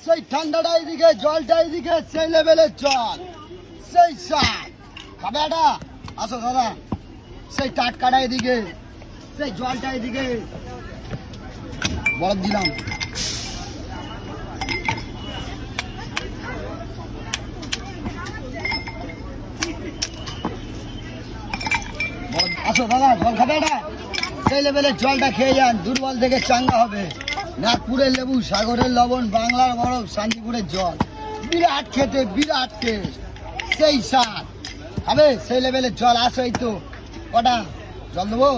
সেই ঠান্ডাটা এদিকে, জলটা এদিকে, সেই লেভেলের জল, সেই স্বাদ। খাবে এটা? আসো দাদা, সেই টাটকাটা এদিকে, সেই জলটা এদিকে, বরফ দিলাম। আসো দাদা, জল খাবে এটা? সেই লেভেলের জলটা খেয়ে যান, দুর্বল থেকে চাঙ্গা হবে। নাগপুরের লেবু, সাগরের লবণ, বাংলার বরফ, শান্তিপুরের জল, বিরাট খেতে, বিরাট টেস্ট, সেই স্বাদ। খাবে সেই লেভেলের জল? আসো, এই তো কটা জল দেবো,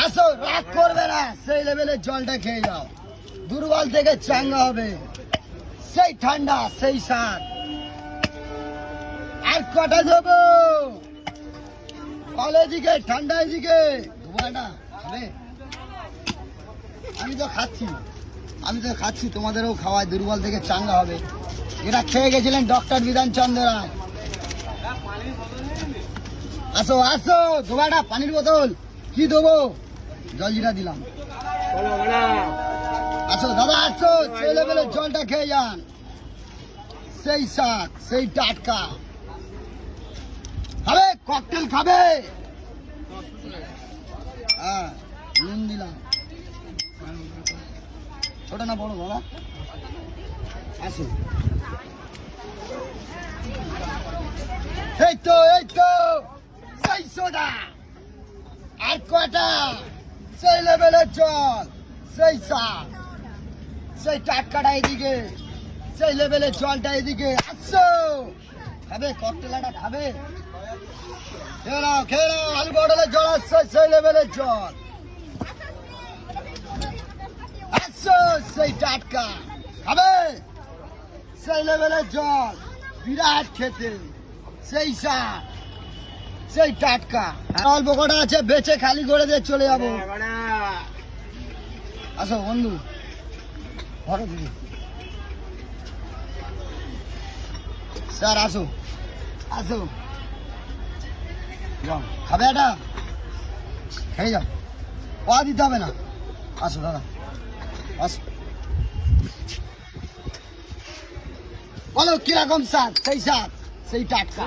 আসো, রাগ করবে না, সেই লেভেলের জলটা খেয়ে যাও, দুর্বল থেকে চাঙ্গা হবে, সেই ঠান্ডা, সেই স্বাদ। আর কটা দেবো? কলেজিকে, ঠান্ডা এদিকে ধোয়াটা খাবে? আমি তো খাচ্ছি, তোমাদেরও খাওয়াই, দুর্বল থেকে চাঙ্গা হবে। এটা খেয়ে গেছিলেন ডক্টর বিধানচন্দ্র রায়। আসো আসো, ধোয়াটা পানির বোতল, কি দেবো? জলজিরা দিলাম। আসো দাদা, আসো, সেই লেভেলের জলটা খেয়ে যান, সেই শাক, সেই টাটকা। খাবে ককটেল খাবে? হ্যাঁ, নুন দিলাম। ছোট না বড় বাবা? আসো, এই তো সেই সোডা। আর কয়টা? সেই লেভেলের জল, সেই শাক, সেই টাটকাটা এদিকে, সেই লেভেলের জলটা এদিকে। আসো, খাবে ককটেলাটা? খাবে? খেয়ে নাও, আলু পটলের জল আসছে, সেই লেভেলের জল। আসো, সেই টাটকা। খাবে সেই লেভেলের জল, বিরাট খেতে, সেই শাক, সেই টাটকা। অল্প কটা আছে, বেচে খালি করে দিয়ে চলে যাবো। আসো বন্ধু, ঘরে দিদি স্যার, আসো আসো, যাও, খাবে এটা? খেয়ে যাও, পা দিতে হবে না। আসো দাদা, আসো, বলো কিরকম শাক? সেই শাক, সেই টাটকা।